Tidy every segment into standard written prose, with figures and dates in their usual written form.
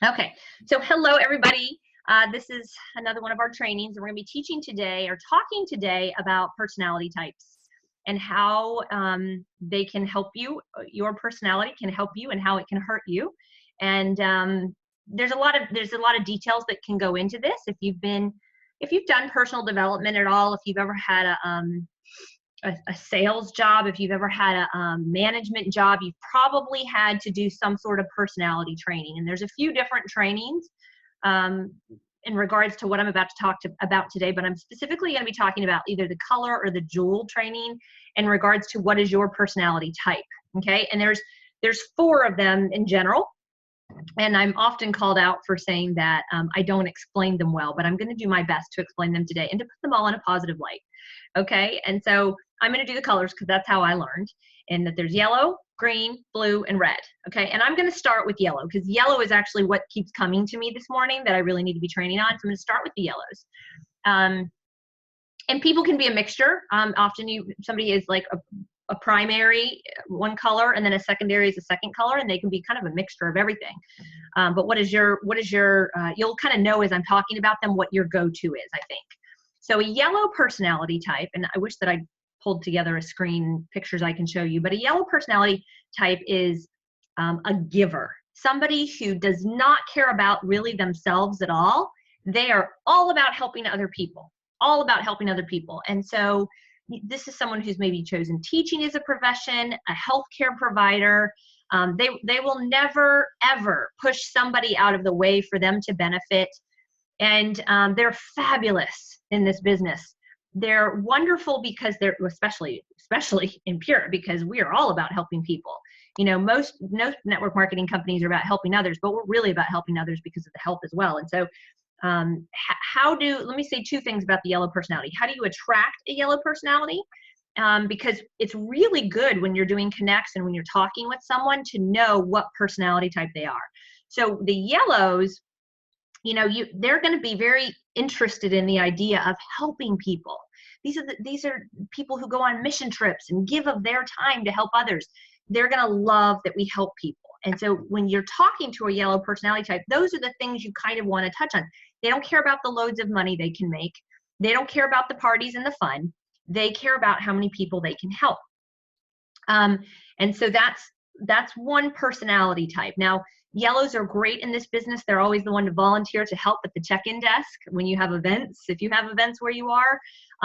Okay, so hello everybody. This is another one of our trainings, and we're going to be teaching today or talking today about personality types and how they can help you. Your personality can help you, and how it can hurt you. And there's a lot of details that can go into this. If you've done personal development at all, if you've ever had a sales job, if you've ever had a management job, you've probably had to do some sort of personality training. And there's a few different trainings in regards to what I'm about to talk about today, but I'm specifically going to be talking about either the color or the jewel training in regards to what is your personality type. Okay, and there's four of them in general. And I'm often called out for saying that I don't explain them well, but I'm going to do my best to explain them today and to put them all in a positive light. Okay, and so I'm going to do the colors because that's how I learned, and that there's yellow, green, blue, and red. Okay, and I'm going to start with yellow because yellow is actually what keeps coming to me this morning that I really need to be training on. So I'm going to start with the yellows. And people can be a mixture. Often somebody is like a primary one color, and then a secondary is a second color, and they can be kind of a mixture of everything. But what is your you'll kind of know as I'm talking about them what your go-to is, I think. So a yellow personality type, and I wish that I pulled together a screen pictures I can show you, but a yellow personality type is a giver, somebody who does not care about really themselves at all. They are all about helping other people, all about helping other people. And so this is someone who's maybe chosen teaching as a profession, a healthcare provider. They will never, ever push somebody out of the way for them to benefit. And they're fabulous in this business. They're wonderful because they're especially in Pure, because we are all about helping people. You know, most network marketing companies are about helping others, but we're really about helping others because of the help as well. And so let me say two things about the yellow personality. How do you attract a yellow personality? Because it's really good when you're doing connects and when you're talking with someone to know what personality type they are. So the yellows, you know, they're going to be very interested in the idea of helping people. These are people who go on mission trips and give of their time to help others. They're going to love that we help people. And so when you're talking to a yellow personality type, those are the things you kind of want to touch on. They don't care about the loads of money they can make. They don't care about the parties and the fun. They care about how many people they can help. And so that's one personality type. Now, yellows are great in this business. They're always the one to volunteer to help at the check-in desk when you have events. If you have events where you are,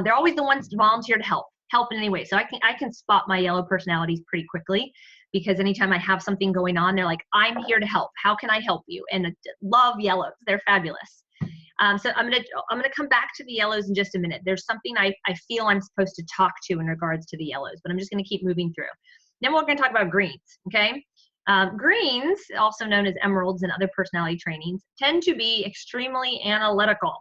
they're always the ones to volunteer to help in any way. So I can spot my yellow personalities pretty quickly, because anytime I have something going on, they're like, I'm here to help. How can I help you? And I love yellows. They're fabulous. So I'm gonna come back to the yellows in just a minute. There's something I feel I'm supposed to talk to in regards to the yellows, but I'm just gonna keep moving through. Then we're gonna talk about greens, okay? Greens, also known as emeralds and other personality trainings, tend to be extremely analytical.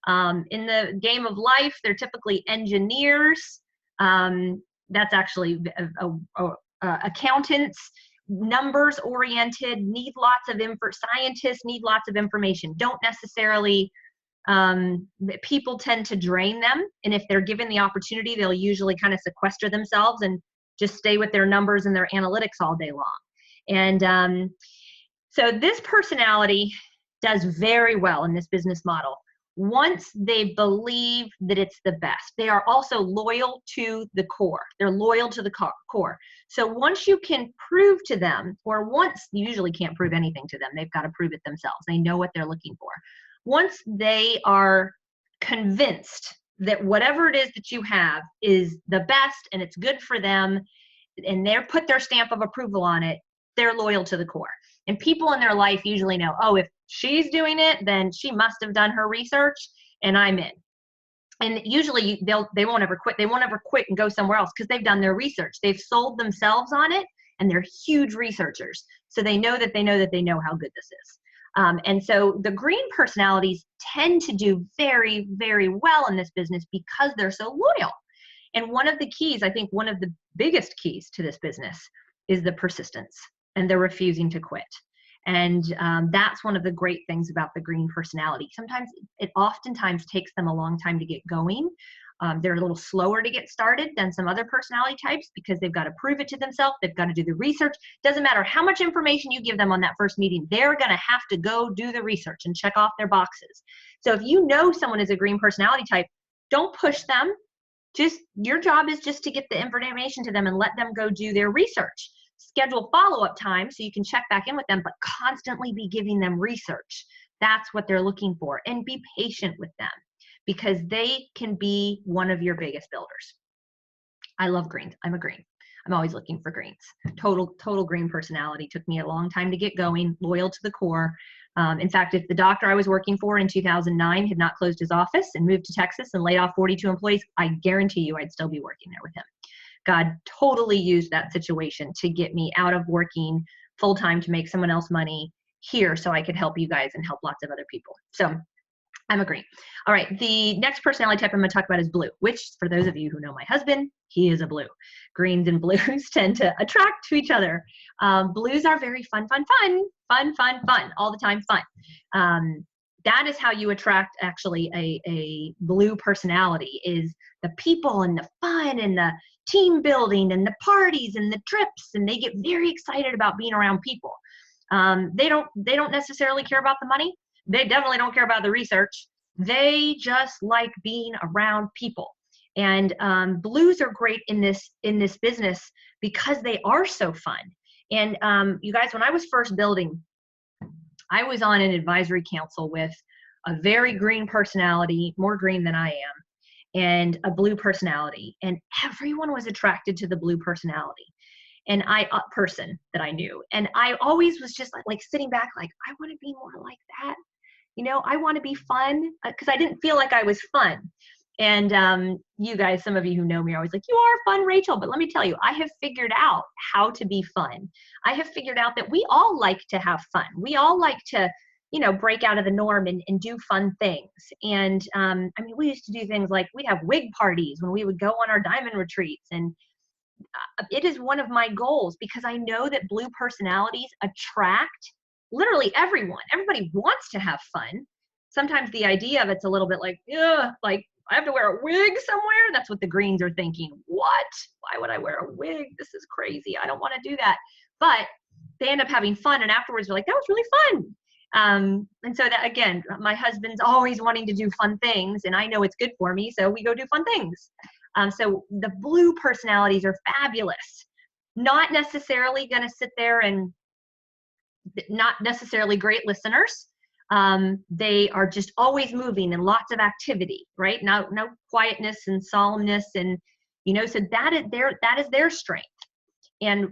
In the game of life, they're typically engineers. That's actually accountants, numbers oriented, need lots of scientists need lots of information. Don't necessarily, people tend to drain them. And if they're given the opportunity, they'll usually kind of sequester themselves and just stay with their numbers and their analytics all day long. And so this personality does very well in this business model once they believe that it's the best. They are also loyal to the core. They're loyal to the core. So once you can prove to them, or once, you usually can't prove anything to them, they've got to prove it themselves. They know what they're looking for. Once they are convinced that whatever it is that you have is the best and it's good for them, and they're put their stamp of approval on it, they're loyal to the core. And people in their life usually know, oh, if she's doing it, then she must have done her research and I'm in. And usually they won't ever quit. They won't ever quit and go somewhere else because they've done their research. They've sold themselves on it, and they're huge researchers. So they know that they know that they know how good this is. And so the green personalities tend to do very, very well in this business because they're so loyal. And one of the keys, I think one of the biggest keys to this business is the persistence, and they're refusing to quit. And that's one of the great things about the green personality. Sometimes it oftentimes takes them a long time to get going, They're a little slower to get started than some other personality types because they've got to prove it to themselves. They've got to do the research. Doesn't matter how much information you give them on that first meeting, they're going to have to go do the research and check off their boxes. So if you know someone is a green personality type, don't push them. Just your job is just to get the information to them and let them go do their research. Schedule follow-up time so you can check back in with them, but constantly be giving them research. That's what they're looking for. And be patient with them because they can be one of your biggest builders. I love greens. I'm a green. I'm always looking for greens. Total green personality. Took me a long time to get going, loyal to the core. In fact, if the doctor I was working for in 2009 had not closed his office and moved to Texas and laid off 42 employees, I guarantee you I'd still be working there with him. God totally used that situation to get me out of working full-time to make someone else money here so I could help you guys and help lots of other people. So I'm a green. All right, the next personality type I'm going to talk about is blue, which for those of you who know my husband, he is a blue. Greens and blues tend to attract to each other. Blues are very fun, all the time fun. That is how you attract actually a blue personality, is the people and the fun and the team building and the parties and the trips, and they get very excited about being around people. They don't necessarily care about the money. They definitely don't care about the research. They just like being around people. And blues are great in this business because they are so fun. And you guys, when I was first building, I was on an advisory council with a very green personality, more green than I am, and a blue personality. And everyone was attracted to the blue personality. And person that I knew. And I always was just like sitting back, like, I want to be more like that. You know, I want to be fun, because I didn't feel like I was fun. And you guys, some of you who know me are always like, you are fun, Rachel. But let me tell you, I have figured out how to be fun. I have figured out that we all like to have fun. We all like to, you know, break out of the norm and do fun things. And I mean, we used to do things like we'd have wig parties when we would go on our diamond retreats. And it is one of my goals because I know that blue personalities attract literally everyone. Everybody wants to have fun. Sometimes the idea of it's a little bit like, ugh, like I have to wear a wig somewhere. That's what the greens are thinking. What? Why would I wear a wig? This is crazy. I don't want to do that. But they end up having fun. And afterwards they're like, that was really fun. And so that, again, my husband's always wanting to do fun things and I know it's good for me. So we go do fun things. So the blue personalities are fabulous. Not necessarily going to sit there and not necessarily great listeners. They are just always moving and lots of activity, right? No quietness and solemnness. And, you know, so that is their strength. And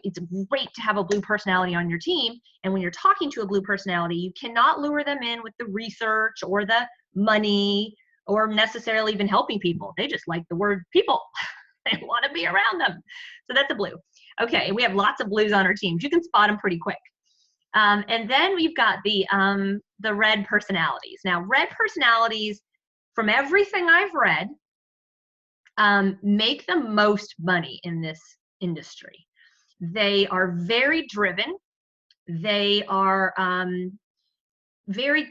it's great to have a blue personality on your team. And when you're talking to a blue personality, you cannot lure them in with the research or the money or necessarily even helping people. They just like the word people. They want to be around them. So that's a blue. Okay, we have lots of blues on our teams. You can spot them pretty quick. And then we've got the red personalities. Now, red personalities, from everything I've read, make the most money in this industry. They are very driven. They are very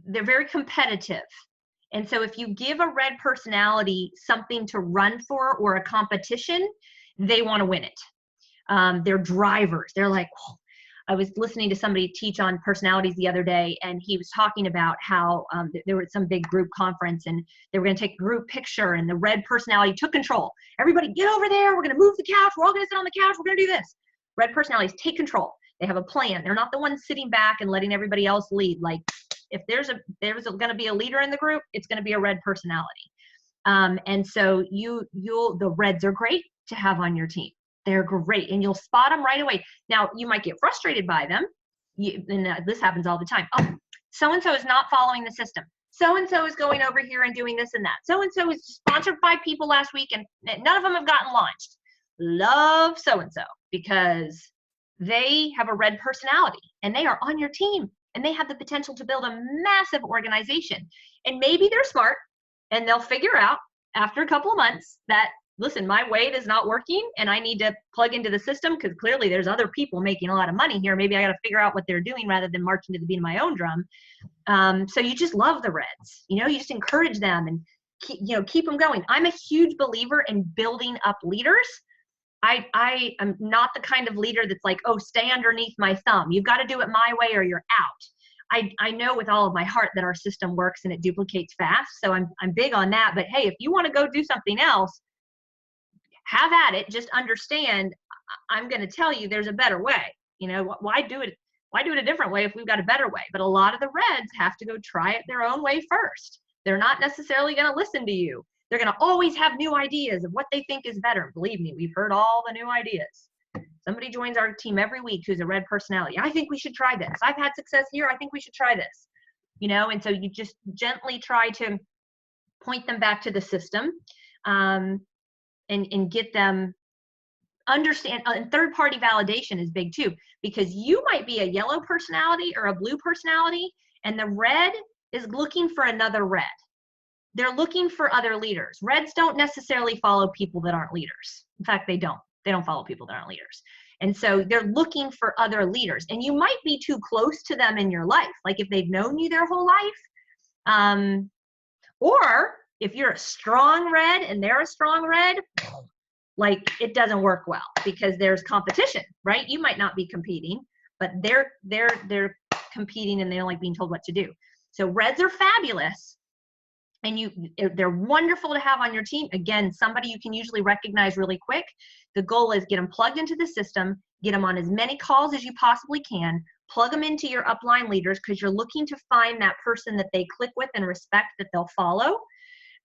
they're very competitive. And so if you give a red personality something to run for or a competition, they want to win it. They're drivers. They're like, oh. I was listening to somebody teach on personalities the other day, and he was talking about how there was some big group conference and they were going to take a group picture, and the red personality took control. Everybody get over there. We're going to move the couch. We're all going to sit on the couch. We're going to do this. Red personalities take control. They have a plan. They're not the ones sitting back and letting everybody else lead. Like, if there's going to be a leader in the group, it's going to be a red personality. And so the reds are great to have on your team. They're great, and you'll spot them right away. Now, you might get frustrated by them, and this happens all the time. Oh, so-and-so is not following the system. So-and-so is going over here and doing this and that. So-and-so is sponsored 5 people last week, and none of them have gotten launched. Love so-and-so because they have a red personality, and they are on your team, and they have the potential to build a massive organization. And maybe they're smart, and they'll figure out after a couple of months that, listen, my way is not working and I need to plug into the system because clearly there's other people making a lot of money here. Maybe I got to figure out what they're doing rather than marching to the beat of my own drum. So you just love the Reds, you just encourage them and keep them going. I'm a huge believer in building up leaders. I am not the kind of leader that's like, oh, stay underneath my thumb. You've got to do it my way or you're out. I know with all of my heart that our system works and it duplicates fast. So I'm big on that. But hey, if you want to go do something else, have at it. Just understand, I'm going to tell you there's a better way. Why do it? Why do it a different way if we've got a better way? But a lot of the Reds have to go try it their own way first. They're not necessarily going to listen to you. They're going to always have new ideas of what they think is better. Believe me, we've heard all the new ideas. Somebody joins our team every week who's a Red personality. I think we should try this. I've had success here. I think we should try this. And so you just gently try to point them back to the system, and get them understand. And third-party validation is big too, because you might be a yellow personality or a blue personality, and the Red is looking for another Red. They're looking for other leaders. Reds don't necessarily follow people that aren't leaders. In fact, they don't follow people that aren't leaders. And so they're looking for other leaders, and you might be too close to them in your life. Like if they've known you their whole life, or if you're a strong Red and they're a strong Red, like it doesn't work well because there's competition, right? You might not be competing, but they're competing and they don't like being told what to do. So Reds are fabulous, and they're wonderful to have on your team. Again, somebody you can usually recognize really quick. The goal is get them plugged into the system, get them on as many calls as you possibly can, plug them into your upline leaders because you're looking to find that person that they click with and respect that they'll follow.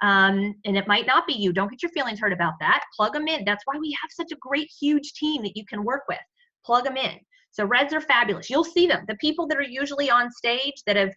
And it might not be you. Don't get your feelings hurt about that. Plug them in. That's why we have such a great, huge team that you can work with. Plug them in. So Reds are fabulous. You'll see them. The people that are usually on stage that have,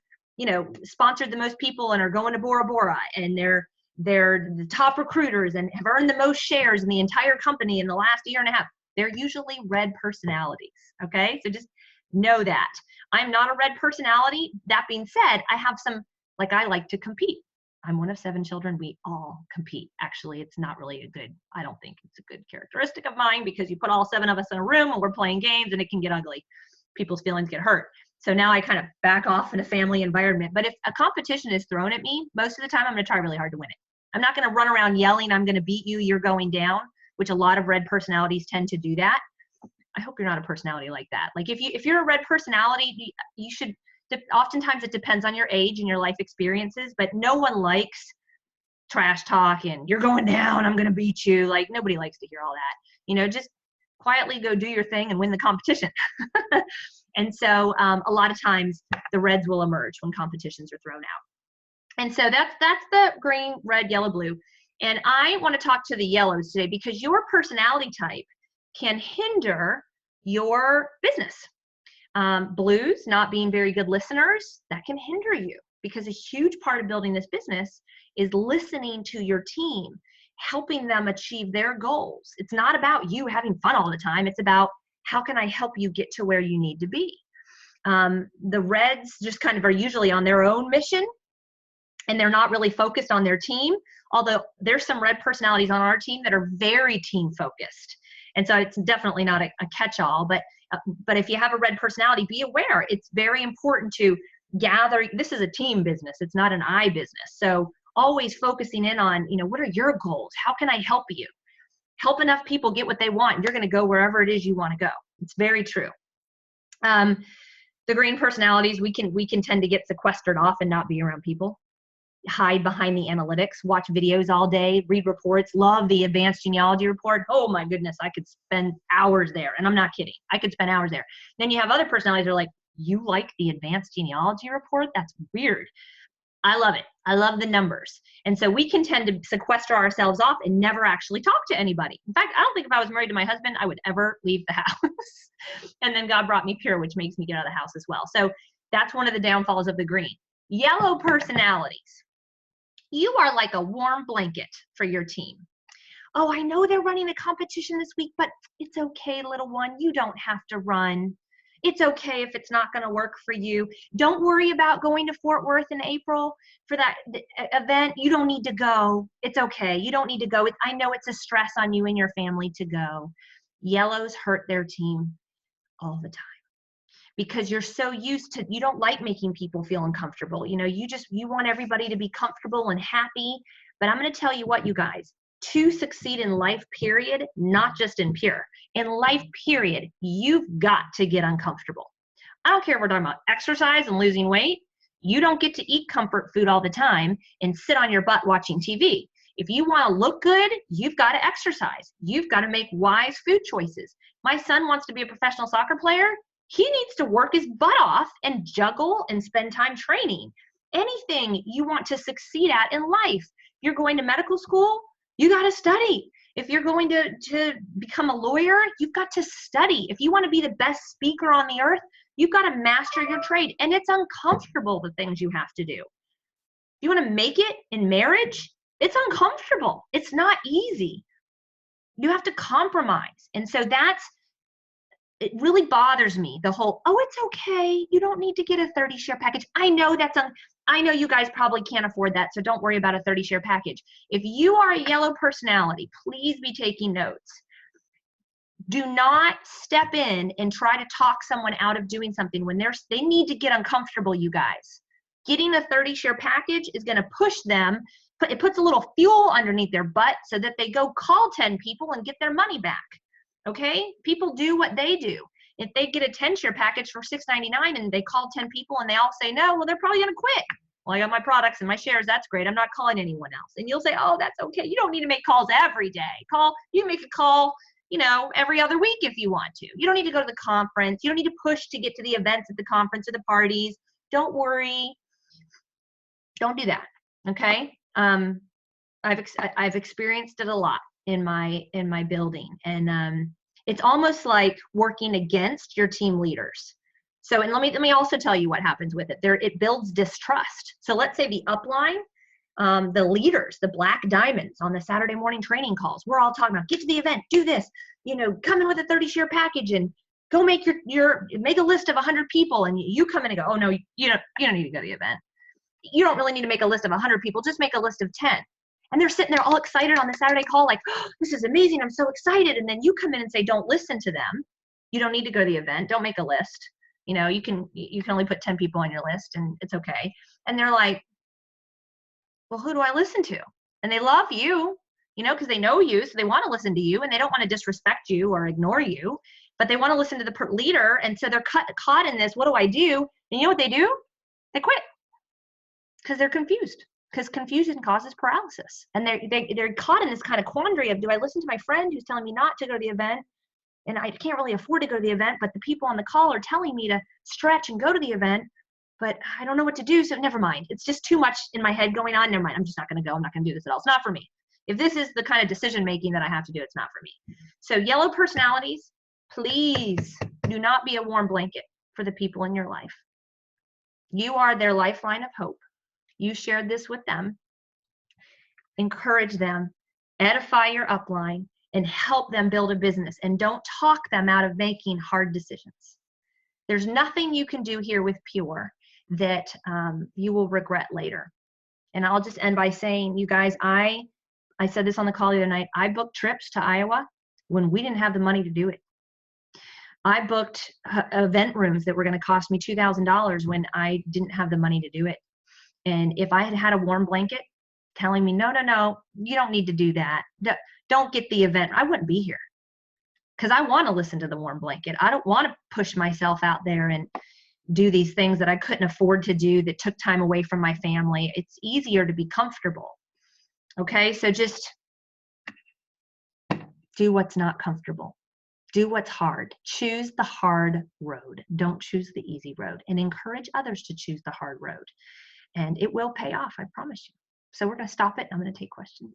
sponsored the most people and are going to Bora Bora, and they're the top recruiters and have earned the most shares in the entire company in the last year and a half. They're usually Red personalities. Okay. So just know that. I'm not a Red personality. That being said, I have some, I like to compete. I'm one of 7 children. We all compete. Actually, it's not really I don't think it's a good characteristic of mine, because you put all 7 of us in a room and we're playing games and it can get ugly. People's feelings get hurt. So now I kind of back off in a family environment. But if a competition is thrown at me, most of the time I'm going to try really hard to win it. I'm not going to run around yelling, I'm going to beat you, you're going down, which a lot of Red personalities tend to do that. I hope you're not a personality like that. Like if you're a Red personality, you should, oftentimes it depends on your age and your life experiences, but no one likes trash talk and you're going down, I'm going to beat you. Like nobody likes to hear all that. Just quietly go do your thing and win the competition. And so a lot of times the Reds will emerge when competitions are thrown out. And so that's the green, red, yellow, blue. And I want to talk to the yellows today because your personality type can hinder your business. Blues, not being very good listeners, that can hinder you, because a huge part of building this business is listening to your team, helping them achieve their goals. It's not about you having fun all the time. It's about how can I help you get to where you need to be. The Reds just kind of are usually on their own mission, and they're not really focused on their team. Although there's some Red personalities on our team that are very team focused. And so it's definitely not a catch-all, but if you have a Red personality, be aware. It's very important to gather. This is a team business. It's not an I business. So always focusing in on, what are your goals? How can I help you? Help enough people get what they want, and you're going to go wherever it is you want to go. It's very true. The green personalities, we can tend to get sequestered off and not be around people. Hide behind the analytics, watch videos all day, read reports, love the advanced genealogy report. Oh my goodness, I could spend hours there. And I'm not kidding. I could spend hours there. Then you have other personalities that are like, you like the advanced genealogy report? That's weird. I love it. I love the numbers. And so we can tend to sequester ourselves off and never actually talk to anybody. In fact, I don't think if I was married to my husband, I would ever leave the house. And then God brought me Pure, which makes me get out of the house as well. So that's one of the downfalls of the green. Yellow personalities. You are like a warm blanket for your team. Oh, I know they're running a competition this week, but it's okay, little one. You don't have to run. It's okay if it's not going to work for you. Don't worry about going to Fort Worth in April for that event. You don't need to go. It's okay. You don't need to go. I know it's a stress on you and your family to go. Yellows hurt their team all the time. because you're so used to, you don't like making people feel uncomfortable. You know, you want everybody to be comfortable and happy. But I'm going to tell you what, you guys, to succeed in life, period, not just in Pure, in life, period, you've got to get uncomfortable. I don't care if we're talking about exercise and losing weight. You don't get to eat comfort food all the time and sit on your butt watching TV. If you want to look good, you've got to exercise. You've got to make wise food choices. My son wants to be a professional soccer player. He needs to work his butt off and juggle and spend time training. Anything you want to succeed at in life. You're going to medical school, you got to study. If you're going to become a lawyer, you've got to study. If you want to be the best speaker on the earth, you've got to master your trade. And it's uncomfortable, the things you have to do. If you want to make it in marriage, it's uncomfortable. It's not easy. You have to compromise. And so it really bothers me, the whole, oh, it's okay, you don't need to get a 30-share package. I know I know you guys probably can't afford that, so don't worry about a 30-share package. If you are a yellow personality, please be taking notes. Do not step in and try to talk someone out of doing something when they need to get uncomfortable, you guys. Getting a 30-share package is going to push them. It puts a little fuel underneath their butt so that they go call 10 people and get their money back. Okay? People do what they do. If they get a 10-share package for $6.99 and they call 10 people and they all say no, well, they're probably going to quit. Well, I got my products and my shares. That's great. I'm not calling anyone else. And you'll say, oh, that's okay. You don't need to make calls every day. You can make a call, every other week if you want to. You don't need to go to the conference. You don't need to push to get to the events at the conference or the parties. Don't worry. Don't do that. Okay? I've experienced it a lot in my building, and it's almost like working against your team leaders. So, and let me also tell you what happens with it. It builds distrust. So let's say the upline, the leaders, the black diamonds on the Saturday morning training calls, we're all talking about, get to the event, do this, come in with a 30-share package and go make make a list of 100 people, and you come in and go, oh no, you don't need to go to the event. You don't really need to make a list of 100 people, just make a list of 10. And they're sitting there all excited on the Saturday call, like, oh, this is amazing, I'm so excited. And then you come in and say, don't listen to them. You don't need to go to the event. Don't make a list. You can only put 10 people on your list and it's okay. And they're like, well, who do I listen to? And they love you, because they know you. So they want to listen to you and they don't want to disrespect you or ignore you, but they want to listen to the leader. And so they're caught in this, what do I do? And you know what they do? They quit because they're confused. Because confusion causes paralysis. And they're caught in this kind of quandary of, do I listen to my friend who's telling me not to go to the event? And I can't really afford to go to the event, but the people on the call are telling me to stretch and go to the event, but I don't know what to do, so never mind. It's just too much in my head going on. Never mind. I'm just not going to go. I'm not going to do this at all. It's not for me. If this is the kind of decision making that I have to do, it's not for me. So yellow personalities, please do not be a warm blanket for the people in your life. You are their lifeline of hope. You shared this with them. Encourage them, edify your upline, and help them build a business. And don't talk them out of making hard decisions. There's nothing you can do here with Pure that you will regret later. And I'll just end by saying, you guys, I said this on the call the other night, I booked trips to Iowa when we didn't have the money to do it. I booked event rooms that were going to cost me $2,000 when I didn't have the money to do it. And if I had had a warm blanket telling me, no, you don't need to do that. Don't get the event, I wouldn't be here. Because I want to listen to the warm blanket. I don't want to push myself out there and do these things that I couldn't afford to do that took time away from my family. It's easier to be comfortable. Okay, so just do what's not comfortable. Do what's hard. Choose the hard road. Don't choose the easy road. And encourage others to choose the hard road. And it will pay off, I promise you. So we're going to stop it. I'm going to take questions.